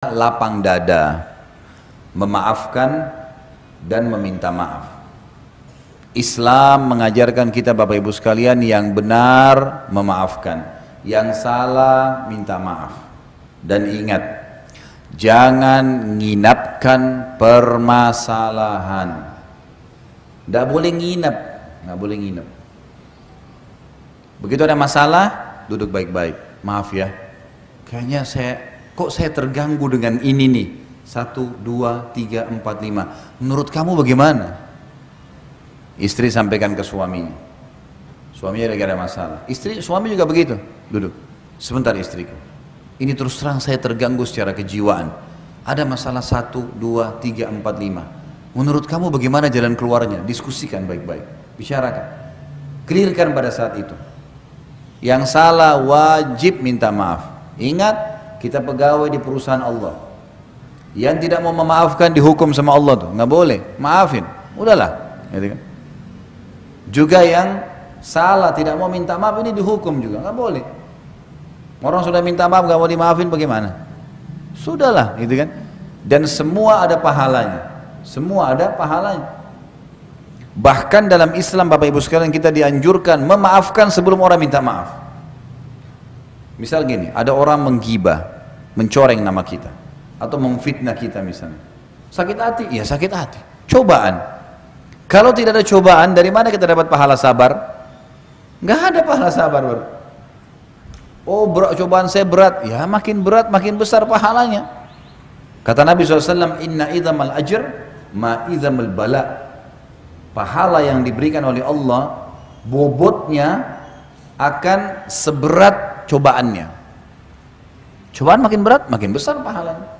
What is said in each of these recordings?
lapang dada, memaafkan dan meminta maaf. Islam mengajarkan kita Bapak Ibu sekalian yang benar memaafkan, yang salah minta maaf. Dan ingat, jangan nginapkan permasalahan. Tidak boleh nginap, nggak boleh nginap. Begitu ada masalah, duduk baik-baik. Maaf ya, kayaknya kok saya terganggu dengan ini nih. 1, 2, 3, 4, 5. Menurut kamu bagaimana? Istri sampaikan ke suaminya. Suaminya lagi ada masalah. Suami juga begitu. Duduk. Sebentar istriku. Ini terus terang saya terganggu secara kejiwaan. Ada masalah 1, 2, 3, 4, 5. Menurut kamu bagaimana jalan keluarnya? Diskusikan baik-baik. Bicarakan. Clearkan pada saat itu. Yang salah wajib minta maaf. Ingat, kita pegawai di perusahaan Allah. Yang tidak mau memaafkan dihukum sama Allah tuh, nggak boleh, maafin, udahlah, gitu kan. Juga yang salah tidak mau minta maaf ini dihukum juga, nggak boleh. Orang sudah minta maaf nggak mau dimaafin bagaimana? Sudahlah, gitu kan. Dan semua ada pahalanya, semua ada pahalanya. Bahkan dalam Islam Bapak Ibu sekalian kita dianjurkan memaafkan sebelum orang minta maaf. Misal gini, ada orang menggibah, mencoreng nama kita, atau memfitnah kita misalnya. Sakit hati? Ya sakit hati. Cobaan. Kalau tidak ada cobaan, dari mana kita dapat pahala sabar? Nggak ada pahala sabar. Oh cobaan saya berat. Ya makin berat, makin besar pahalanya. Kata Nabi SAW, Inna idhamal ajr ma idhamal bala. Pahala yang diberikan oleh Allah, bobotnya akan seberat cobaannya. Cobaan makin berat, makin besar pahalanya.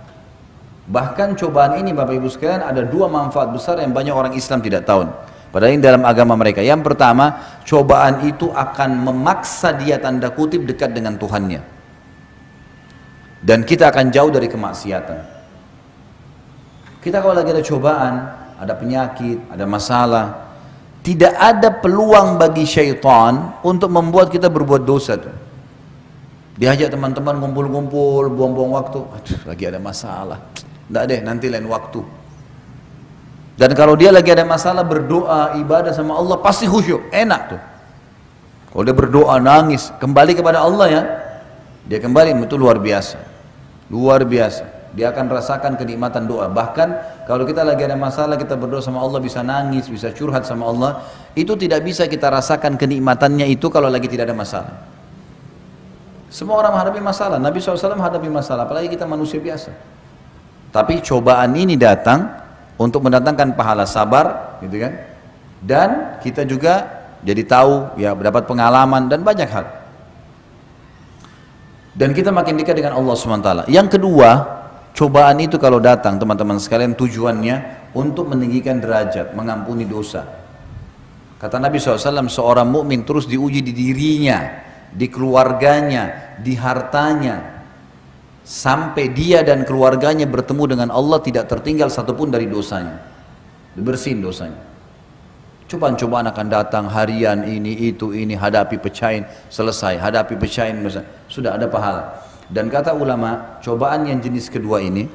Bahkan cobaan ini Bapak Ibu sekalian ada dua manfaat besar yang banyak orang Islam tidak tahu. Padahal ini dalam agama mereka. Yang pertama, cobaan itu akan memaksa dia tanda kutip dekat dengan Tuhannya. Dan kita akan jauh dari kemaksiatan. Kita kalau lagi ada cobaan, ada penyakit, ada masalah, tidak ada peluang bagi syaitan untuk membuat kita berbuat dosa tuh. Diajak teman-teman ngumpul-ngumpul, buang-buang waktu. Aduh, lagi ada masalah. Tidak deh, nanti lain waktu. Dan kalau dia lagi ada masalah, berdoa, ibadah sama Allah, pasti khusyuk, enak tuh. Kalau dia berdoa, nangis, kembali kepada Allah ya, dia kembali, itu luar biasa. Luar biasa. Dia akan rasakan kenikmatan doa. Bahkan kalau kita lagi ada masalah, kita berdoa sama Allah, bisa nangis, bisa curhat sama Allah, itu tidak bisa kita rasakan kenikmatannya itu kalau lagi tidak ada masalah. Semua orang menghadapi masalah, Nabi SAW menghadapi masalah, apalagi kita manusia biasa. Tapi cobaan ini datang untuk mendatangkan pahala sabar, gitu kan? Dan kita juga jadi tahu, ya mendapat pengalaman dan banyak hal. Dan kita makin dekat dengan Allah SWT. Yang kedua, cobaan itu kalau datang teman-teman sekalian tujuannya untuk meninggikan derajat, mengampuni dosa. Kata Nabi SAW, seorang mukmin terus diuji di dirinya, di keluarganya, di hartanya, sampai dia dan keluarganya bertemu dengan Allah tidak tertinggal satupun dari dosanya, dibersihin dosanya. Cobaan-cobaan akan datang harian, ini, hadapi pecahin, selesai, hadapi pecahin, sudah ada pahala. Dan kata ulama, cobaan yang jenis kedua ini,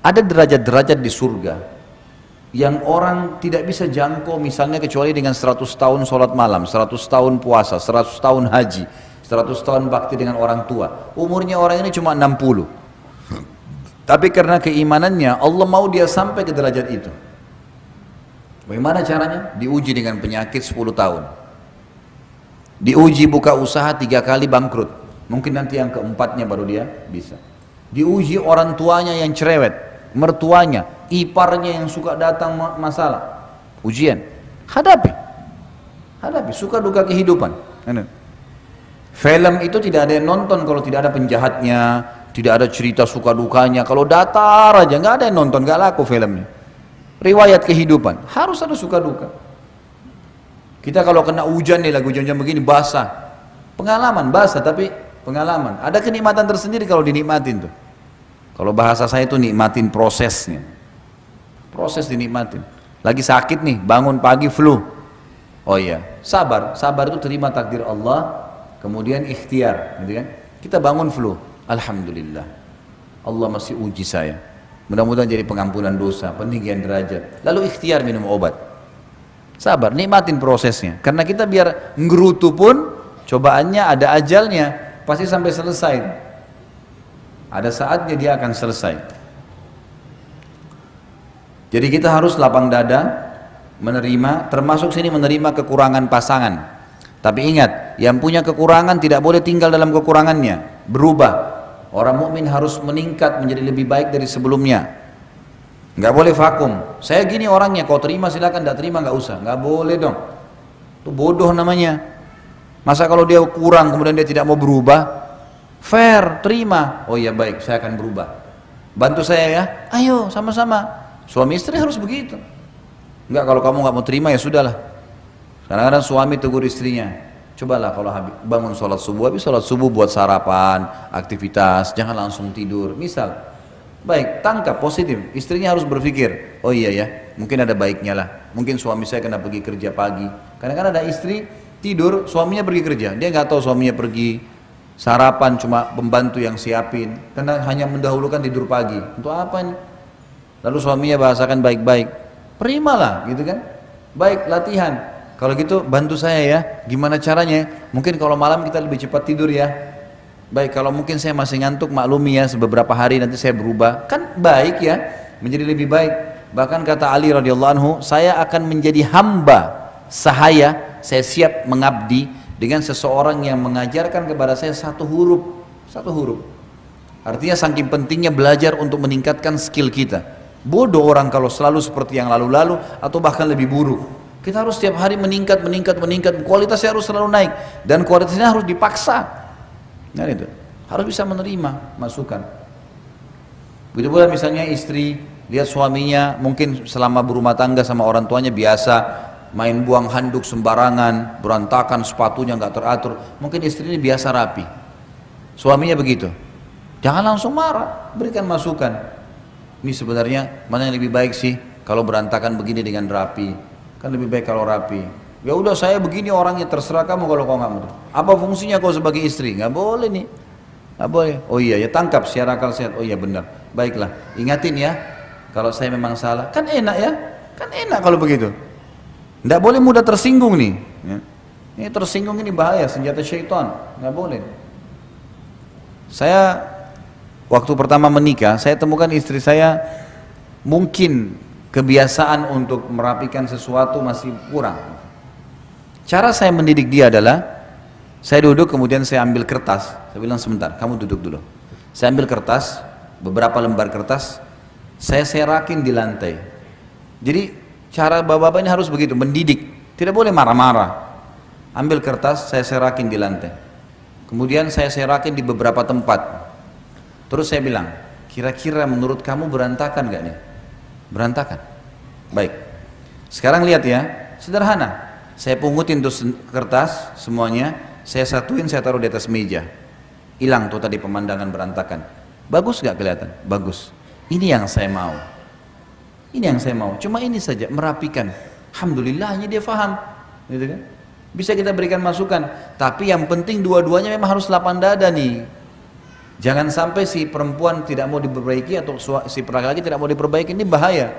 ada derajat-derajat di surga yang orang tidak bisa jangkau, misalnya kecuali dengan 100 tahun sholat malam, 100 tahun puasa, 100 tahun haji, 100 tahun bakti dengan orang tua. Umurnya orang ini cuma 60. Tapi karena keimanannya, Allah mau dia sampai ke derajat itu. Bagaimana caranya? Diuji dengan penyakit 10 tahun. Diuji buka usaha 3 kali bangkrut. Mungkin nanti yang keempatnya baru dia bisa. Diuji orang tuanya yang cerewet, mertuanya, iparnya yang suka datang masalah. Ujian. Hadapi. Hadapi, suka duka kehidupan. Film itu tidak ada yang nonton kalau tidak ada penjahatnya, tidak ada cerita suka dukanya. Kalau datar aja, nggak ada yang nonton, nggak laku filmnya. Riwayat kehidupan, harus ada suka duka. Kita kalau kena hujan nih, lagi hujan-hujan begini, basah. Pengalaman, basah tapi pengalaman. Ada kenikmatan tersendiri kalau dinikmatin tuh. Kalau bahasa saya itu nikmatin prosesnya. Proses dinikmatin. Lagi sakit nih, bangun pagi flu. Oh iya, sabar itu terima takdir Allah. Kemudian ikhtiar, gitu kan? Kita bangun flu, alhamdulillah. Allah masih uji saya. Mudah-mudahan jadi pengampunan dosa, peninggian derajat. Lalu ikhtiar minum obat. Sabar, nikmatin prosesnya. Karena kita biar ngerutu pun, cobaannya ada ajalnya, pasti sampai selesai. Ada saatnya dia akan selesai. Jadi kita harus lapang dada, menerima, termasuk sini menerima kekurangan pasangan. Tapi ingat, yang punya kekurangan tidak boleh tinggal dalam kekurangannya, berubah. Orang mukmin harus meningkat menjadi lebih baik dari sebelumnya. Nggak boleh vakum. Saya gini orangnya, kau terima silakan, tidak terima nggak usah. Nggak boleh dong. Itu bodoh namanya. Masa kalau dia kurang kemudian dia tidak mau berubah? Fair, terima. Oh iya baik, saya akan berubah. Bantu saya ya. Ayo sama-sama. Suami istri harus begitu. Nggak, kalau kamu nggak mau terima ya sudahlah. Kadang-kadang suami tegur istrinya, cobalah kalau bangun sholat subuh, habis sholat subuh buat sarapan, aktivitas, jangan langsung tidur. Misal, baik, tangkap positif. Istrinya harus berpikir, oh iya ya, mungkin ada baiknya lah. Mungkin suami saya kena pergi kerja pagi. Kadang-kadang ada istri tidur, suaminya pergi kerja. Dia nggak tahu suaminya pergi sarapan, cuma pembantu yang siapin. Karena hanya mendahulukan tidur pagi. Untuk apa ini? Lalu suaminya bahasakan baik-baik. Terimalah, gitu kan? Baik, latihan. Kalau gitu bantu saya ya, gimana caranya? Mungkin kalau malam kita lebih cepat tidur ya. Baik, kalau mungkin saya masih ngantuk maklumi ya, beberapa hari nanti saya berubah. Kan baik ya, menjadi lebih baik. Bahkan kata Ali radhiyallahu anhu, saya akan menjadi hamba sahaya, saya siap mengabdi dengan seseorang yang mengajarkan kepada saya satu huruf. Artinya saking pentingnya belajar untuk meningkatkan skill kita. Bodoh orang kalau selalu seperti yang lalu-lalu atau bahkan lebih buruk. Kita harus setiap hari meningkat, kualitasnya harus selalu naik dan kualitasnya harus dipaksa. Nah itu, harus bisa menerima masukan. Begitu pula misalnya istri lihat suaminya mungkin selama berumah tangga sama orang tuanya biasa main buang handuk sembarangan, berantakan sepatunya nggak teratur. Mungkin istrinya biasa rapi, suaminya begitu. Jangan langsung marah, berikan masukan. Ini sebenarnya mana yang lebih baik sih kalau berantakan begini dengan rapi? Kan lebih baik kalau rapi. Ya udah saya begini orangnya, terserah kamu kalau kau nggak mau. Apa fungsinya kau sebagai istri? Nggak boleh nih, nggak boleh. Oh iya ya, tangkap secara akal sehat. Oh iya benar. Baiklah, ingatin ya. Kalau saya memang salah, kan enak ya? Kan enak kalau begitu. Nggak boleh mudah tersinggung nih. Ya. Ini tersinggung ini bahaya, senjata syaitan. Nggak boleh. Saya waktu pertama menikah, saya temukan istri saya mungkin kebiasaan untuk merapikan sesuatu masih kurang. Cara saya mendidik dia adalah, saya duduk kemudian saya ambil kertas, saya bilang sebentar, kamu duduk dulu. Saya ambil kertas, beberapa lembar kertas, saya serakin di lantai. Jadi cara bapak-bapak ini harus begitu, mendidik, tidak boleh marah-marah. Ambil kertas, saya serakin di lantai. Kemudian saya serakin di beberapa tempat. Terus saya bilang, kira-kira menurut kamu berantakan gak nih? Berantakan. Baik. Sekarang lihat ya, sederhana. Saya pungutin tuh kertas semuanya, saya satuin, saya taruh di atas meja. Hilang tuh tadi pemandangan berantakan. Bagus gak kelihatan? Bagus. Ini yang saya mau. Ini yang saya mau. Cuma ini saja, merapikan. Alhamdulillahnya dia faham, gitu kan? Bisa kita berikan masukan. Tapi yang penting dua-duanya memang harus lapang dada nih. Jangan sampai si perempuan tidak mau diperbaiki atau si laki-laki tidak mau diperbaiki, ini bahaya.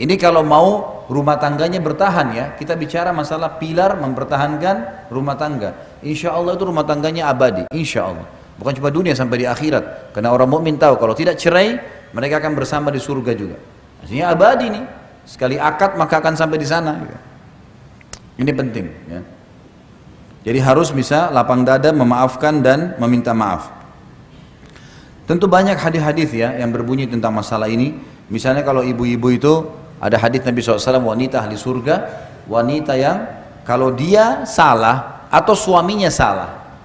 Ini kalau mau rumah tangganya bertahan ya, kita bicara masalah pilar mempertahankan rumah tangga. Insya Allah itu rumah tangganya abadi, insya Allah. Bukan cuma dunia, sampai di akhirat. Karena orang mukmin tahu kalau tidak cerai, mereka akan bersama di surga juga. Artinya abadi nih. Sekali akad maka akan sampai di sana. Ini penting ya. Jadi harus bisa lapang dada, memaafkan dan meminta maaf. Tentu banyak hadis-hadis ya yang berbunyi tentang masalah ini. Misalnya kalau ibu-ibu itu ada hadis Nabi SAW, wanita ahli surga, wanita yang kalau dia salah atau suaminya salah,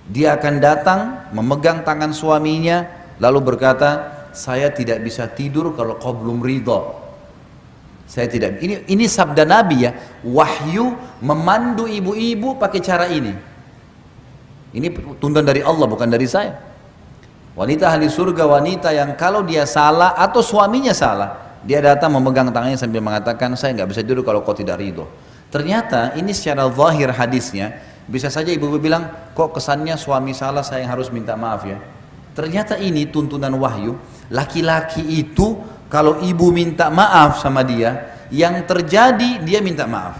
dia akan datang memegang tangan suaminya lalu berkata, saya tidak bisa tidur kalau kau belum ridho. Saya tidak. Ini sabda Nabi ya, wahyu memandu ibu-ibu pakai cara ini. Ini tuntunan dari Allah, bukan dari saya. Wanita ahli surga, wanita yang kalau dia salah atau suaminya salah, dia datang memegang tangannya sambil mengatakan, saya nggak bisa tidur kalau kau tidak ridho. Ternyata ini secara zahir hadisnya, bisa saja ibu-ibu bilang, kok kesannya suami salah saya yang harus minta maaf ya. Ternyata ini tuntunan wahyu, laki-laki itu kalau ibu minta maaf sama dia, yang terjadi dia minta maaf.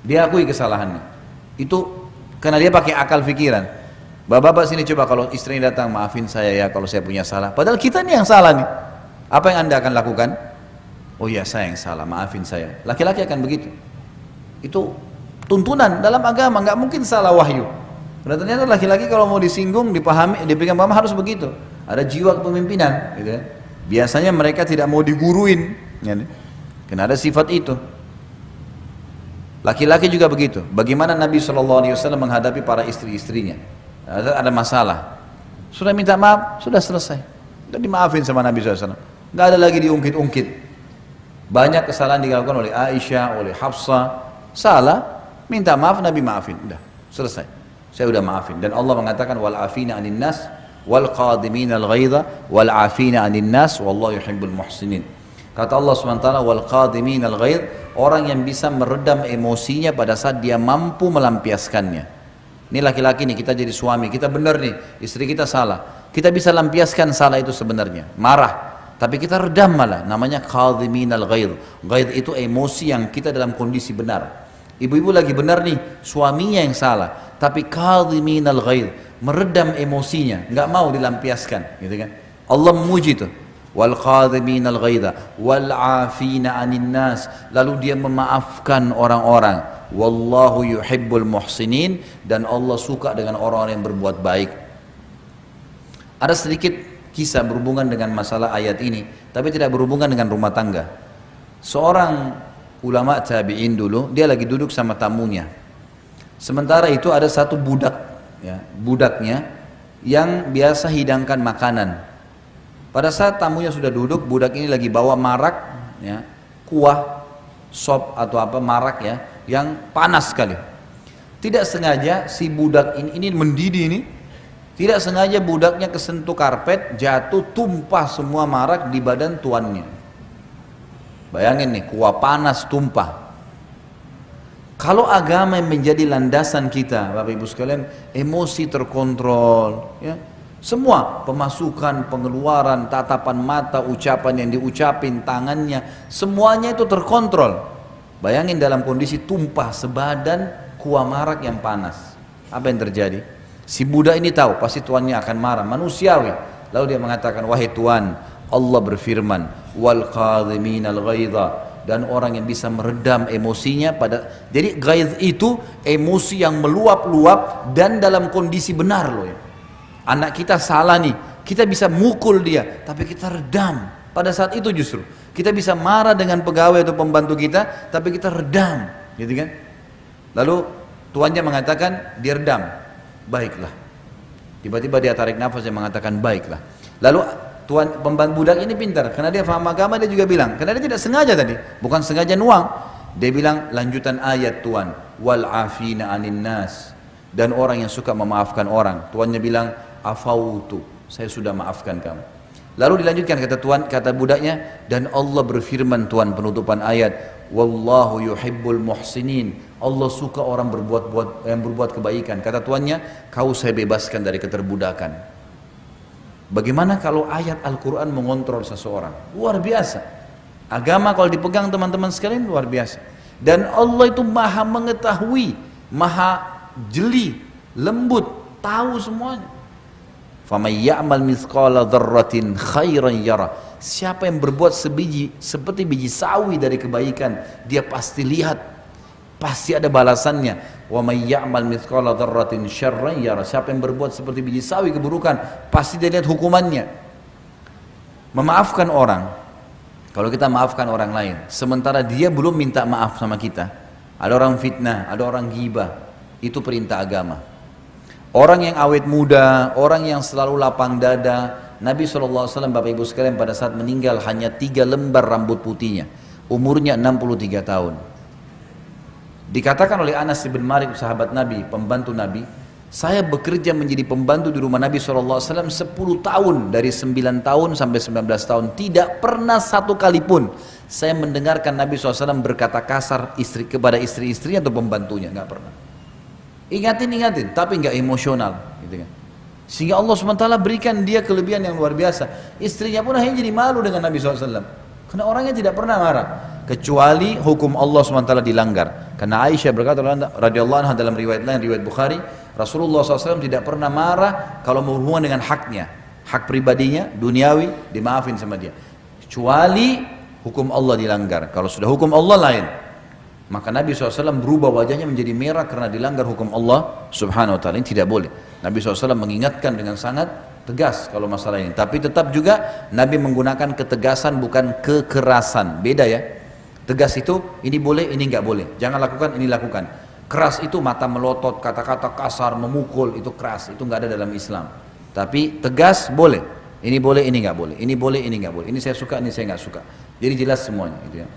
Dia akui kesalahannya. Itu karena dia pakai akal pikiran. Bapak-bapak sini coba kalau istrinya datang, maafin saya ya kalau saya punya salah. Padahal kita nih yang salah nih. Apa yang Anda akan lakukan? Oh iya saya yang salah, maafin saya. Laki-laki akan begitu. Itu tuntunan dalam agama, nggak mungkin salah wahyu. Karena ternyata laki-laki kalau mau disinggung, dipahami, diberikan paham harus begitu. Ada jiwa kepemimpinan, gitu kan? Biasanya mereka tidak mau diguruin, ya, karena ada sifat itu. Laki-laki juga begitu. Bagaimana Nabi SAW menghadapi para istri-istrinya? Ada masalah, sudah minta maaf, sudah selesai, sudah dimaafin sama Nabi SAW. Nggak ada lagi diungkit-ungkit. Banyak kesalahan dilakukan oleh Aisyah, oleh Hafsah, salah, minta maaf, Nabi maafin, udah selesai. Saya udah maafin. Dan Allah mengatakan wal afina 'anil nas wal qadimin al ghaidha wal afina 'anil nas wallahu yuhibbul muhsinin. Kata Allah SWT wal qadimin al ghaidh, orang yang bisa meredam emosinya pada saat dia mampu melampiaskannya. Ini laki-laki nih, kita jadi suami, kita benar nih, istri kita salah. Kita bisa lampiaskan salah itu sebenarnya, marah. Tapi kita redam malah, namanya qadimin al ghaidh. Ghaidh itu emosi yang kita dalam kondisi benar. Ibu-ibu lagi benar nih, suaminya yang salah, tapi qadhimin al-ghaidh, meredam emosinya, nggak mau dilampiaskan, gitu kan? Allah memuji itu, wal qadhimin al-ghaidha, wal afina 'anil nas, lalu dia memaafkan orang-orang. Wallahu yuhibbul muhsinin, dan Allah suka dengan orang-orang yang berbuat baik. Ada sedikit kisah berhubungan dengan masalah ayat ini, tapi tidak berhubungan dengan rumah tangga. Seorang ulama tabi'in dulu, dia lagi duduk sama tamunya. Sementara itu ada satu budak, ya, budaknya yang biasa hidangkan makanan. Pada saat tamunya sudah duduk, budak ini lagi bawa marak, ya, kuah, sop atau apa marak ya, yang panas sekali. Tidak sengaja si budak ini mendidih ini, tidak sengaja budaknya kesentuh karpet, jatuh, tumpah semua marak di badan tuannya. Bayangin nih, kuah panas tumpah. Kalau agama yang menjadi landasan kita, Bapak Ibu sekalian, emosi terkontrol, ya. Semua pemasukan, pengeluaran, tatapan mata, ucapan yang diucapin, tangannya, semuanya itu terkontrol. Bayangin dalam kondisi tumpah sebadan kuah marak yang panas. Apa yang terjadi? Si budak ini tahu pasti tuannya akan marah, manusiawi. Lalu dia mengatakan, wahai Tuan, Allah berfirman, wal qadhimin al ghaidha, dan orang yang bisa meredam emosinya pada. Jadi ghaidh itu emosi yang meluap-luap dan dalam kondisi benar loh ya. Anak kita salah nih, kita bisa mukul dia, tapi kita redam pada saat itu justru. Kita bisa marah dengan pegawai atau pembantu kita, tapi kita redam, gitu kan? Lalu tuannya mengatakan dia redam, baiklah. Tiba-tiba dia tarik nafas dan mengatakan baiklah. Lalu tuan pembantu budak ini pintar, karena dia paham agama, dia juga bilang, karena dia tidak sengaja tadi, bukan sengaja nuang. Dia bilang lanjutan ayat Tuan, wal afina 'anil nas, dan orang yang suka memaafkan orang. Tuannya bilang afautu, saya sudah maafkan kamu. Lalu dilanjutkan kata budaknya, dan Allah berfirman Tuan penutupan ayat, wallahu yuhibbul muhsinin, Allah suka orang yang berbuat kebaikan. Kata tuannya, kau saya bebaskan dari keterbudakan. Bagaimana kalau ayat Al-Quran mengontrol seseorang? Luar biasa. Agama kalau dipegang teman-teman sekalian luar biasa. Dan Allah itu maha mengetahui, maha jeli, lembut, tahu semuanya. فَمَنْ يَعْمَلْ مِثْقَالَ ذَرَّةٍ خَيْرًا يَرَى, siapa yang berbuat seperti biji sawi dari kebaikan, dia pasti lihat, pasti ada balasannya. وَمَنْ يَعْمَلْ مِثْقَالَ ذَرَّةٍ شَرًّا يَرَى, siapa yang berbuat seperti biji sawi keburukan, pasti dia lihat hukumannya. Memaafkan orang, kalau kita maafkan orang lain, sementara dia belum minta maaf sama kita, ada orang fitnah, ada orang ghibah, itu perintah agama. Orang yang awet muda, orang yang selalu lapang dada, Nabi SAW Bapak Ibu sekalian pada saat meninggal hanya 3 lembar rambut putihnya, umurnya 63 tahun. Dikatakan oleh Anas bin Malik, sahabat Nabi, pembantu Nabi, saya bekerja menjadi pembantu di rumah Nabi SAW 10 tahun, dari 9 tahun sampai 19 tahun, tidak pernah satu kali pun saya mendengarkan Nabi SAW berkata kasar kepada istri-istrinya atau pembantunya, nggak pernah. Ingatin, tapi nggak emosional, gitu kan. Sehingga Allah SWT berikan dia kelebihan yang luar biasa. Istrinya pun akhirnya jadi malu dengan Nabi SAW. Karena orangnya tidak pernah marah. Kecuali hukum Allah SWT dilanggar. Karena Aisyah berkata radhiyallahu anha dalam riwayat lain, riwayat Bukhari, Rasulullah SAW tidak pernah marah kalau berhubungan dengan haknya. Hak pribadinya, duniawi, dimaafin sama dia. Kecuali hukum Allah dilanggar. Kalau sudah hukum Allah lain. Maka Nabi SAW berubah wajahnya menjadi merah karena dilanggar hukum Allah Subhanahu Wa Taala. Ini tidak boleh. Nabi SAW mengingatkan dengan sangat tegas kalau masalah ini. Tapi tetap juga Nabi menggunakan ketegasan bukan kekerasan. Beda ya. Tegas itu ini boleh, ini nggak boleh. Jangan lakukan, ini lakukan. Keras itu mata melotot, kata-kata kasar, memukul, itu keras. Itu nggak ada dalam Islam. Tapi tegas boleh. Ini boleh, ini nggak boleh. Ini boleh, ini nggak boleh. Ini saya suka, ini saya nggak suka. Jadi jelas semuanya. Gitu ya.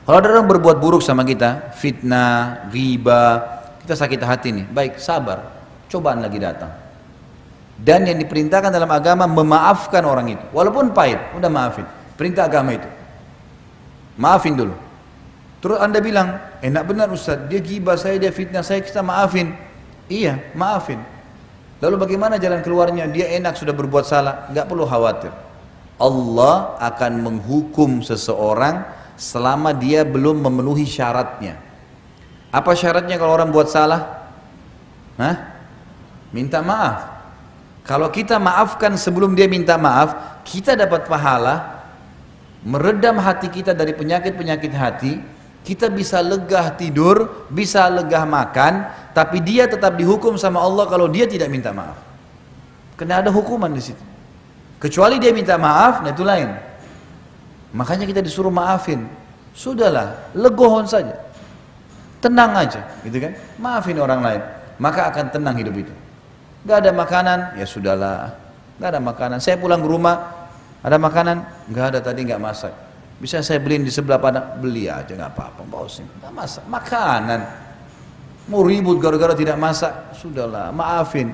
Kalau ada orang berbuat buruk sama kita, fitnah, ghibah, kita sakit hati nih. Baik, sabar. Cobaan lagi datang. Dan yang diperintahkan dalam agama memaafkan orang itu. Walaupun pahit, udah maafin. Perintah agama itu. Maafin dulu. Terus anda bilang, enak benar Ustaz, dia ghibah saya, dia fitnah saya, kita maafin. Iya, maafin. Lalu bagaimana jalan keluarnya? Dia enak sudah berbuat salah, nggak perlu khawatir. Allah akan menghukum seseorang selama dia belum memenuhi syaratnya. Apa syaratnya kalau orang buat salah? Hah? Minta maaf. Kalau kita maafkan sebelum dia minta maaf, kita dapat pahala, meredam hati kita dari penyakit-penyakit hati, kita bisa lega tidur, bisa lega makan, tapi dia tetap dihukum sama Allah kalau dia tidak minta maaf. Karena ada hukuman di situ. Kecuali dia minta maaf, nah itu lain. Makanya kita disuruh maafin. Sudahlah, legohon saja. Tenang aja, gitu kan? Maafin orang lain, maka akan tenang hidup itu. Gak ada makanan, ya sudahlah. Gak ada makanan. Saya pulang ke rumah, ada makanan? Gak ada, tadi gak masak. Bisa saya beliin di sebelah padang? Beli aja, gak apa-apa. Bawa sini, gak masak. Makanan. Mau ribut gara-gara tidak masak? Sudahlah, maafin.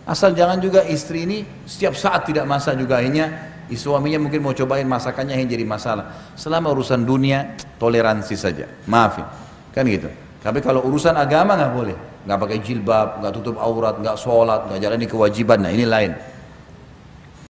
Asal jangan juga istri ini setiap saat tidak masak juga, akhirnya suaminya mungkin mau cobain masakannya yang jadi masalah. Selama urusan dunia, toleransi saja, maafin, kan gitu. Tapi kalau urusan agama nggak boleh, nggak pakai jilbab, nggak tutup aurat, nggak sholat, nggak jalani kewajiban, nah ini lain.